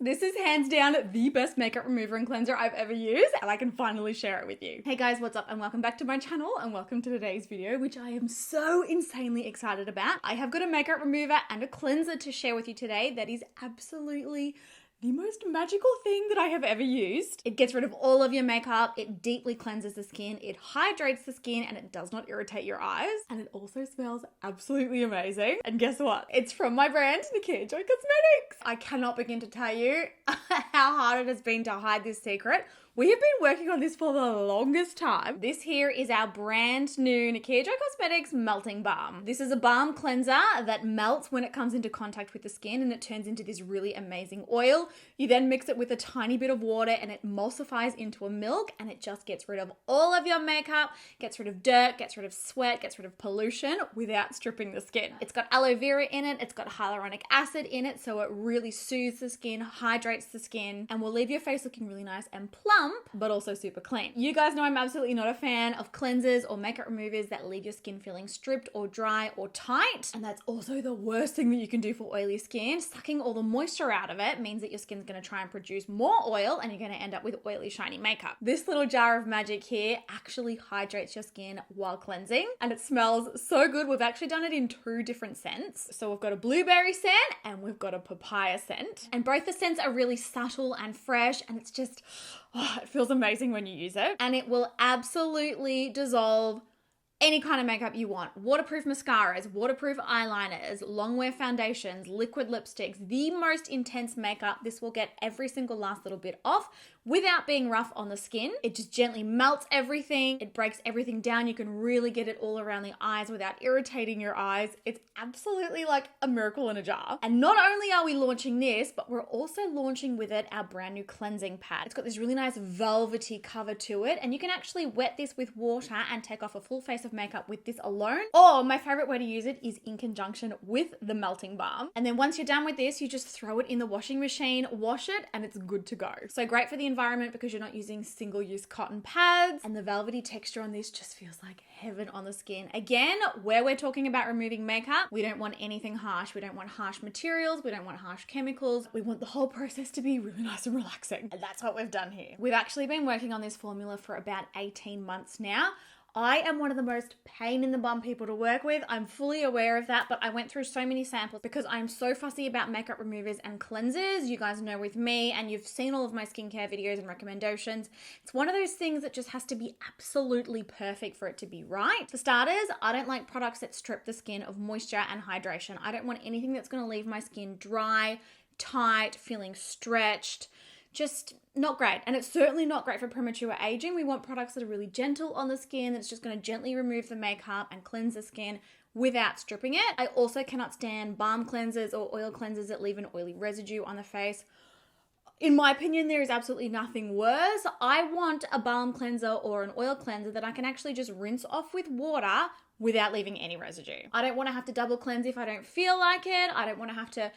This is hands down the best makeup remover and cleanser I've ever used, and I can finally share it with you. Hey guys, what's up and welcome back to my channel and welcome to today's video, which I am so insanely excited about. I have got a makeup remover and a cleanser to share with you today that is absolutely the most magical thing that I have ever used. It gets rid of all of your makeup, it deeply cleanses the skin, it hydrates the skin, and it does not irritate your eyes. And it also smells absolutely amazing. And guess what? It's from my brand, Nikkia Cosmetics. I cannot begin to tell you how hard it has been to hide this secret. We have been working on this for the longest time. This here is our brand new Nikkia Cosmetics Melting Balm. This is a balm cleanser that melts when it comes into contact with the skin and it turns into this really amazing oil. You then mix it with a tiny bit of water and it emulsifies into a milk and it just gets rid of all of your makeup, gets rid of dirt, gets rid of sweat, gets rid of pollution without stripping the skin. It's got aloe vera in it, it's got hyaluronic acid in it, so it really soothes the skin, hydrates the skin, and will leave your face looking really nice and plump, but also super clean. You guys know I'm absolutely not a fan of cleansers or makeup removers that leave your skin feeling stripped or dry or tight. And that's also the worst thing that you can do for oily skin. Sucking all the moisture out of it means that your skin's gonna try and produce more oil and you're gonna end up with oily, shiny makeup. This little jar of magic here actually hydrates your skin while cleansing and it smells so good. We've actually done it in 2 different scents. So we've got a blueberry scent and we've got a papaya scent. And both the scents are really subtle and fresh and it's just, it feels amazing when you use it. And it will absolutely dissolve any kind of makeup you want. Waterproof mascaras, waterproof eyeliners, long wear foundations, liquid lipsticks, the most intense makeup. This will get every single last little bit off without being rough on the skin. It just gently melts everything. It breaks everything down. You can really get it all around the eyes without irritating your eyes. It's absolutely like a miracle in a jar. And not only are we launching this, but we're also launching with it our brand new cleansing pad. It's got this really nice velvety cover to it, and you can actually wet this with water and take off a full face of makeup with this alone. Or my favorite way to use it is in conjunction with the melting balm. And then once you're done with this, you just throw it in the washing machine, wash it, and it's good to go. So great for the environment because you're not using single-use cotton pads, and the velvety texture on this just feels like heaven on the skin. Again, where we're talking about removing makeup, we don't want anything harsh. We don't want harsh materials. We don't want harsh chemicals. We want the whole process to be really nice and relaxing. And that's what we've done here. We've actually been working on this formula for about 18 months now. I am one of the most pain in the bum people to work with. I'm fully aware of that, but I went through so many samples because I'm so fussy about makeup removers and cleansers. You guys know with me, and you've seen all of my skincare videos and recommendations. It's one of those things that just has to be absolutely perfect for it to be right. For starters, I don't like products that strip the skin of moisture and hydration. I don't want anything that's going to leave my skin dry, tight, feeling stretched. Just not great. And it's certainly not great for premature aging. We want products that are really gentle on the skin, that's just going to gently remove the makeup and cleanse the skin without stripping it. I also cannot stand balm cleansers or oil cleansers that leave an oily residue on the face. In my opinion, there is absolutely nothing worse. I want a balm cleanser or an oil cleanser that I can actually just rinse off with water without leaving any residue. I don't want to have to double cleanse if I don't feel like it. I don't want to have to,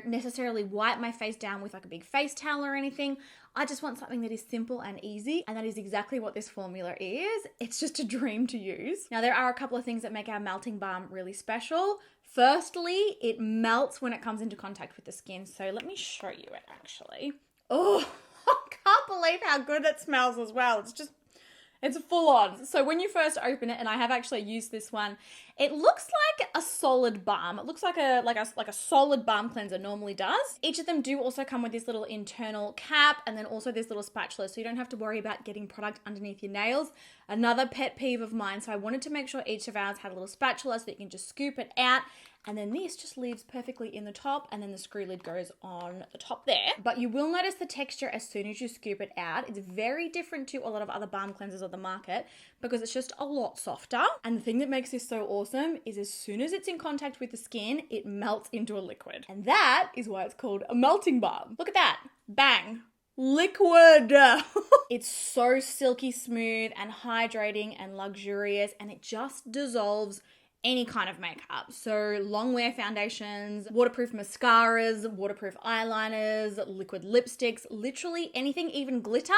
necessarily wipe my face down with like a big face towel or anything. I just want something that is simple and easy, and that is exactly what this formula is. It's just a dream to use. Now, there are a couple of things that make our melting balm really special. Firstly, it melts when it comes into contact with the skin. So let me show you it actually. Oh, I can't believe how good it smells as well. It's full on. So when you first open it, and I have actually used this one, it looks like a solid balm. It looks like a solid balm cleanser normally does. Each of them do also come with this little internal cap and then also this little spatula, so you don't have to worry about getting product underneath your nails. Another pet peeve of mine. So I wanted to make sure each of ours had a little spatula so that you can just scoop it out. And then this just leaves perfectly in the top, and then the screw lid goes on the top there. But you will notice the texture as soon as you scoop it out. It's very different to a lot of other balm cleansers on the market because it's just a lot softer. And the thing that makes this so awesome is as soon as it's in contact with the skin, it melts into a liquid. And that is why it's called a melting balm. Look at that. Bang. Liquid. It's so silky smooth and hydrating and luxurious, and it just dissolves any kind of makeup. So long wear foundations, waterproof mascaras, waterproof eyeliners, liquid lipsticks, literally anything, even glitter,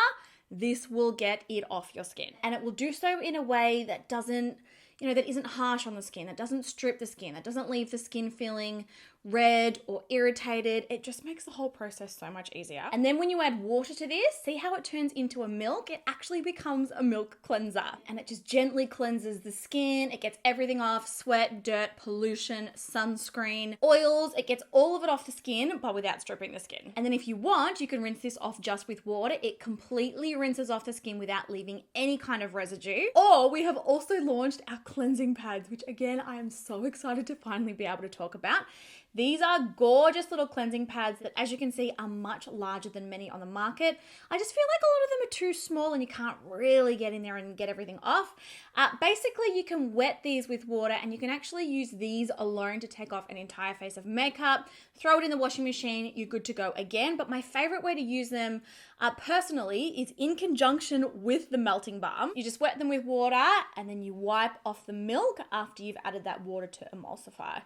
this will get it off your skin. And it will do so in a way that doesn't, that isn't harsh on the skin, that doesn't strip the skin, that doesn't leave the skin feeling red or irritated. It just makes the whole process so much easier. And then when you add water to this, see how it turns into a milk? It actually becomes a milk cleanser, and it just gently cleanses the skin. It gets everything off: sweat, dirt, pollution, sunscreen, oils. It gets all of it off the skin, but without stripping the skin. And then if you want, you can rinse this off just with water. It completely rinses off the skin without leaving any kind of residue. Or we have also launched our cleansing pads, which again, I am so excited to finally be able to talk about. These are gorgeous little cleansing pads that, as you can see, are much larger than many on the market. I just feel like a lot of them are too small and you can't really get in there and get everything off. Basically, you can wet these with water and you can actually use these alone to take off an entire face of makeup, throw it in the washing machine, you're good to go again. But my favorite way to use them personally is in conjunction with the melting balm. You just wet them with water and then you wipe off the milk after you've added that water to emulsify.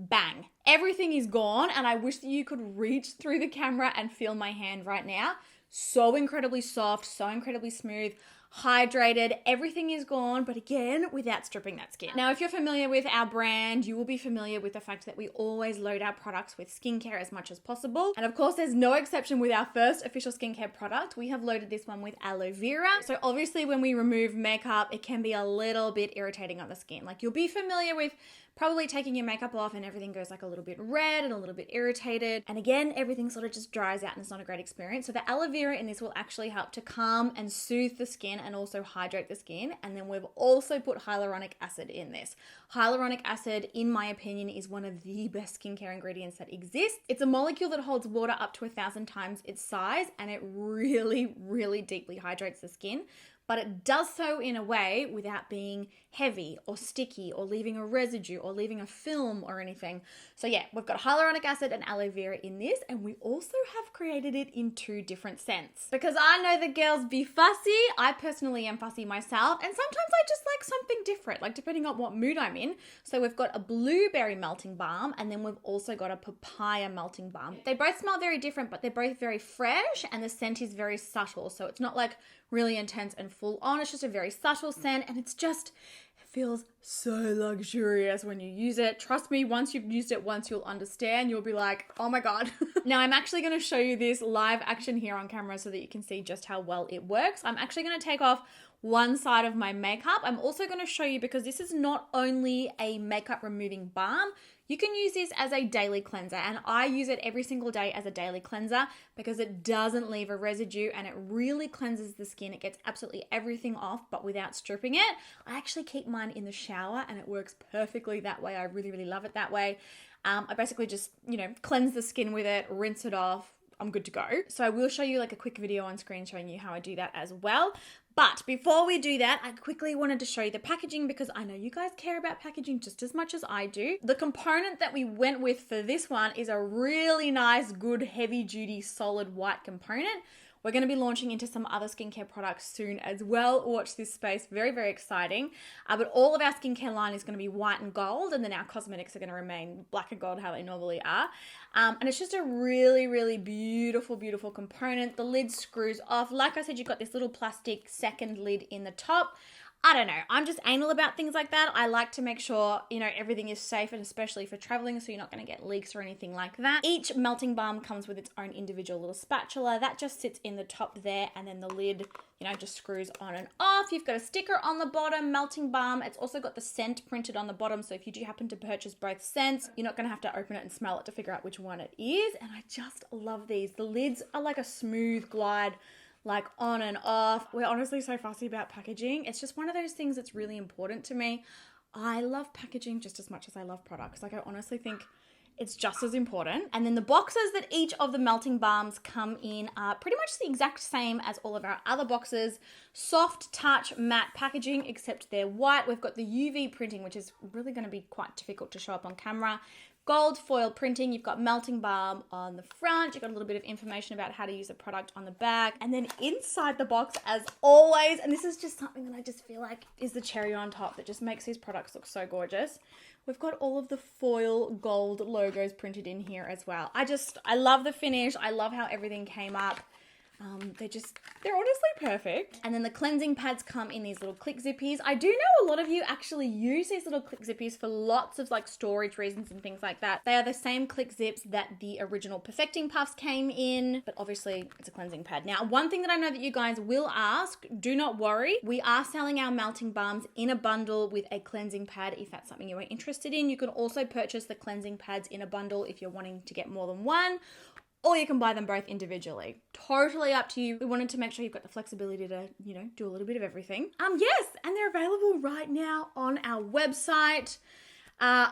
Bang, everything is gone, and I wish that you could reach through the camera and feel my hand right now. So incredibly soft, so incredibly smooth, hydrated, everything is gone, but again, without stripping that skin. Now, if you're familiar with our brand, you will be familiar with the fact that we always load our products with skincare as much as possible. And of course, there's no exception with our first official skincare product. We have loaded this one with aloe vera. So obviously when we remove makeup, it can be a little bit irritating on the skin. Like, you'll be familiar with probably taking your makeup off and everything goes like a little bit red and a little bit irritated. And again, everything sort of just dries out and it's not a great experience. So the aloe vera in this will actually help to calm and soothe the skin and also hydrate the skin. And then we've also put hyaluronic acid in this. Hyaluronic acid, in my opinion, is one of the best skincare ingredients that exist. It's a molecule that holds water up to 1,000 times its size, and it really, really deeply hydrates the skin. But it does so in a way without being heavy or sticky or leaving a residue or leaving a film or anything. So yeah, we've got hyaluronic acid and aloe vera in this, and we also have created it in 2 different scents. Because I know the girls be fussy. I personally am fussy myself, and sometimes I just like something different, like depending on what mood I'm in. So we've got a blueberry melting balm, and then we've also got a papaya melting balm. They both smell very different, but they're both very fresh, and the scent is very subtle. So it's not like really intense and full on. It's just a very subtle scent, and it feels so luxurious when you use it. Trust me, once you've used it once, you'll understand. You'll be like, oh my God. Now I'm actually going to show you this live action here on camera so that you can see just how well it works. I'm actually going to take off one side of my makeup. I'm also going to show you, because this is not only a makeup removing balm, you can use this as a daily cleanser, and I use it every single day as a daily cleanser because it doesn't leave a residue and it really cleanses the skin. It gets absolutely everything off, but without stripping it. I actually keep mine in the shower and it works perfectly that way. I really, really love it that way. I basically just, cleanse the skin with it, rinse it off. I'm good to go. So I will show you like a quick video on screen showing you how I do that as well. But before we do that, I quickly wanted to show you the packaging because I know you guys care about packaging just as much as I do. The component that we went with for this one is a really nice, good, heavy duty, solid white component. We're going to be launching into some other skincare products soon as well. Watch this space. Very, very exciting. But all of our skincare line is going to be white and gold, and then our cosmetics are going to remain black and gold how they normally are. And it's just a really, really beautiful, beautiful component. The lid screws off. Like I said, you've got this little plastic second lid in the top. I don't know. I'm just anal about things like that. I like to make sure, everything is safe, and especially for traveling, so you're not going to get leaks or anything like that. Each melting balm comes with its own individual little spatula. That just sits in the top there, and then the lid, just screws on and off. You've got a sticker on the bottom, melting balm. It's also got the scent printed on the bottom, so if you do happen to purchase both scents, you're not going to have to open it and smell it to figure out which one it is. And I just love these. The lids are like a smooth glide, like on and off. We're honestly so fussy about packaging. It's just one of those things that's really important to me. I love packaging just as much as I love products. Like, I honestly think it's just as important. And then the boxes that each of the melting balms come in are pretty much the exact same as all of our other boxes. Soft touch matte packaging, except they're white. We've got the UV printing, which is really going to be quite difficult to show up on camera. Gold foil printing, you've got melting balm on the front, you've got a little bit of information about how to use the product on the back, and then inside the box, as always, and this is just something that I just feel like is the cherry on top that just makes these products look so gorgeous, we've got all of the foil gold logos printed in here as well. I love the finish, I love how everything came up. They're honestly perfect. And then the cleansing pads come in these little click zippies. I do know a lot of you actually use these little click zippies for lots of like storage reasons and things like that. They are the same click zips that the original Perfecting Puffs came in, but obviously it's a cleansing pad. Now, one thing that I know that you guys will ask, do not worry. We are selling our melting balms in a bundle with a cleansing pad if that's something you are interested in. You can also purchase the cleansing pads in a bundle if you're wanting to get more than one, or you can buy them both individually. Totally up to you. We wanted to make sure you've got the flexibility to, do a little bit of everything. Yes, and they're available right now on our website.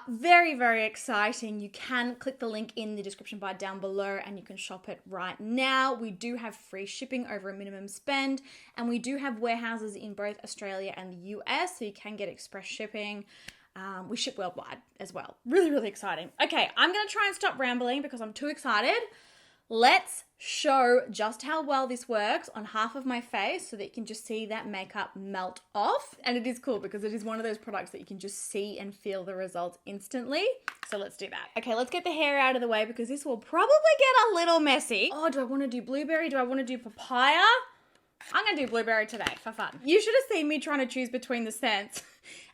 Very, very exciting. You can click the link in the description bar down below and you can shop it right now. We do have free shipping over a minimum spend, and we do have warehouses in both Australia and the US, so you can get express shipping. We ship worldwide as well. Really, really exciting. Okay, I'm going to try and stop rambling because I'm too excited. Let's show just how well this works on half of my face so that you can just see that makeup melt off. And it is cool because it is one of those products that you can just see and feel the results instantly. So let's do that. Okay, let's get the hair out of the way because this will probably get a little messy. Oh, do I want to do blueberry? Do I want to do papaya? I'm going to do blueberry today for fun. You should have seen me trying to choose between the scents.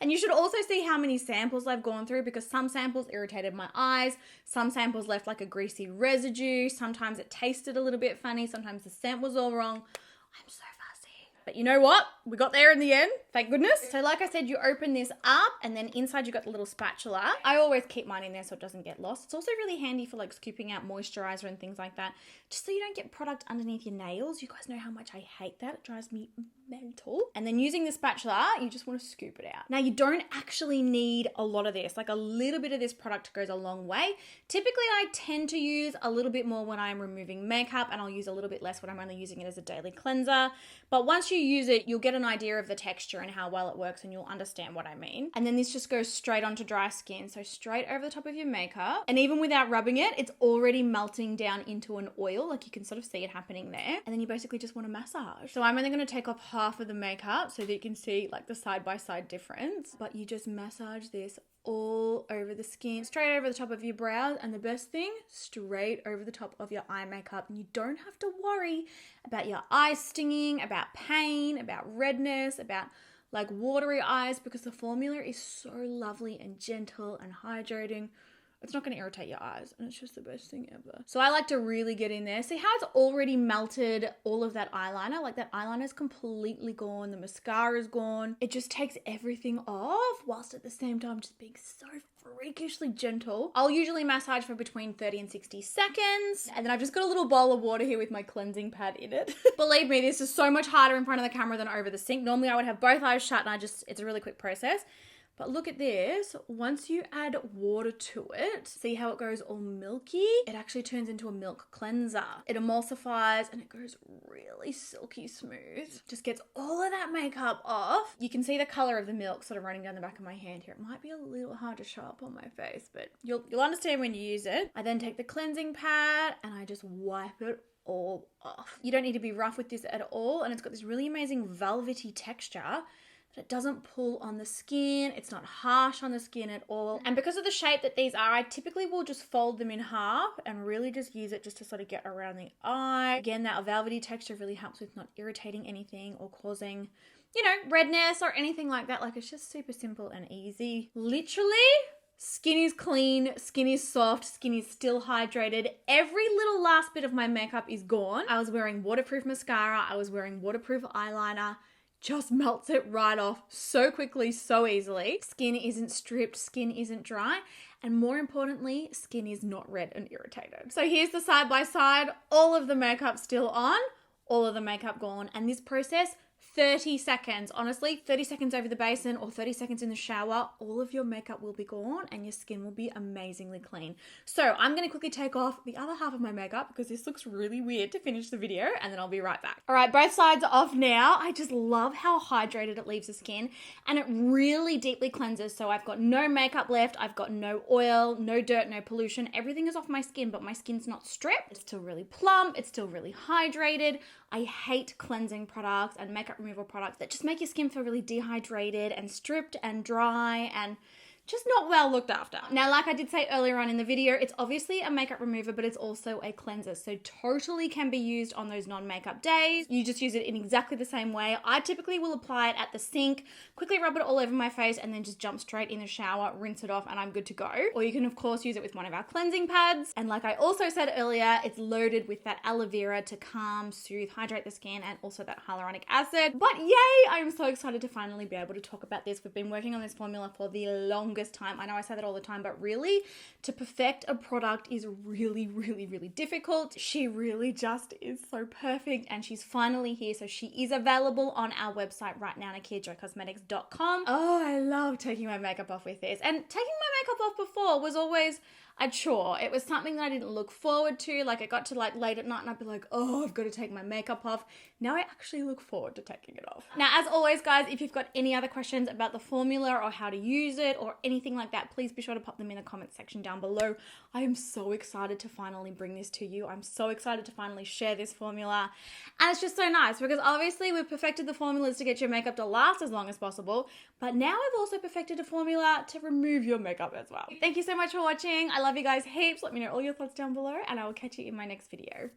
And you should also see how many samples I've gone through because some samples irritated my eyes, some samples left like a greasy residue, sometimes it tasted a little bit funny, sometimes the scent was all wrong. I'm so fussy. But you know what? We got there in the end, thank goodness. So like I said, you open this up and then inside you got the little spatula. I always keep mine in there so it doesn't get lost. It's also really handy for like scooping out moisturizer and things like that, just so you don't get product underneath your nails. You guys know how much I hate that. It drives me mental. And then using the spatula, you just want to scoop it out. Now you don't actually need a lot of this. Like a little bit of this product goes a long way. Typically I tend to use a little bit more when I'm removing makeup, and I'll use a little bit less when I'm only using it as a daily cleanser. But once you use it, you'll get an idea of the texture and how well it works, and you'll understand what I mean. And then this just goes straight onto dry skin. So straight over the top of your makeup. And even without rubbing it, it's already melting down into an oil. Like you can sort of see it happening there. And then you basically just want to massage. So I'm only going to take off half of the makeup so that you can see like the side-by-side difference. But you just massage this all over the skin, straight over the top of your brows, and the best thing, straight over the top of your eye makeup. And you don't have to worry about your eyes stinging, about pain, about redness, about like watery eyes, because the formula is so lovely and gentle and hydrating. It's not going to irritate your eyes, and it's just the best thing ever. So I like to really get in there. See how it's already melted all of that eyeliner? Like that eyeliner is completely gone. The mascara is gone. It just takes everything off whilst at the same time just being so freakishly gentle. I'll usually massage for between 30 and 60 seconds. And then I've just got a little bowl of water here with my cleansing pad in it. Believe me, this is so much harder in front of the camera than over the sink. Normally I would have both eyes shut and it's a really quick process. But look at this, once you add water to it, see how it goes all milky? It actually turns into a milk cleanser. It emulsifies and it goes really silky smooth. Just gets all of that makeup off. You can see the color of the milk sort of running down the back of my hand here. It might be a little hard to show up on my face, but you'll understand when you use it. I then take the cleansing pad and I just wipe it all off. You don't need to be rough with this at all, and it's got this really amazing velvety texture. It doesn't pull on the skin. It's not harsh on the skin at all. And because of the shape that these are, I typically will just fold them in half and really just use it just to sort of get around the eye. Again, that velvety texture really helps with not irritating anything or causing, redness or anything like that. Like, it's just super simple and easy. Literally, skin is clean, skin is soft, skin is still hydrated. Every little last bit of my makeup is gone. I was wearing waterproof mascara. I was wearing waterproof eyeliner. Just melts it right off so quickly, so easily. Skin isn't stripped, skin isn't dry, and more importantly, skin is not red and irritated. So here's the side by side, all of the makeup still on, all of the makeup gone, and this process, 30 seconds. Honestly, 30 seconds over the basin or 30 seconds in the shower, all of your makeup will be gone and your skin will be amazingly clean. So I'm going to quickly take off the other half of my makeup because this looks really weird to finish the video, and then I'll be right back. All right, both sides are off now. I just love how hydrated it leaves the skin, and it really deeply cleanses. So I've got no makeup left. I've got no oil, no dirt, no pollution. Everything is off my skin, but my skin's not stripped. It's still really plump. It's still really hydrated. I hate cleansing products and makeup removal products that just make your skin feel really dehydrated and stripped and dry and just not well looked after. Now, like I did say earlier on in the video, it's obviously a makeup remover, but it's also a cleanser. So totally can be used on those non-makeup days. You just use it in exactly the same way. I typically will apply it at the sink, quickly rub it all over my face, and then just jump straight in the shower, rinse it off, and I'm good to go. Or you can, of course, use it with one of our cleansing pads. And like I also said earlier, it's loaded with that aloe vera to calm, soothe, hydrate the skin, and also that hyaluronic acid. But yay, I'm so excited to finally be able to talk about this. We've been working on this formula for the longest time. I know I say that all the time, but really to perfect a product is really, really, really difficult. She really just is so perfect, and she's finally here. So she is available on our website right now, nikkiajoycosmetics.com. Oh, I love taking my makeup off with this. And taking my makeup off before was always a chore. It was something that I didn't look forward to. Like, it got to like late at night and I'd be like, oh, I've got to take my makeup off. Now I actually look forward to taking it off. Now, as always, guys, if you've got any other questions about the formula or how to use it or anything like that, please be sure to pop them in the comment section down below. I am so excited to finally bring this to you. I'm so excited to finally share this formula. And it's just so nice because obviously we've perfected the formulas to get your makeup to last as long as possible, but now I've also perfected a formula to remove your makeup as well. Thank you so much for watching. I love you guys heaps. Let me know all your thoughts down below, and I will catch you in my next video.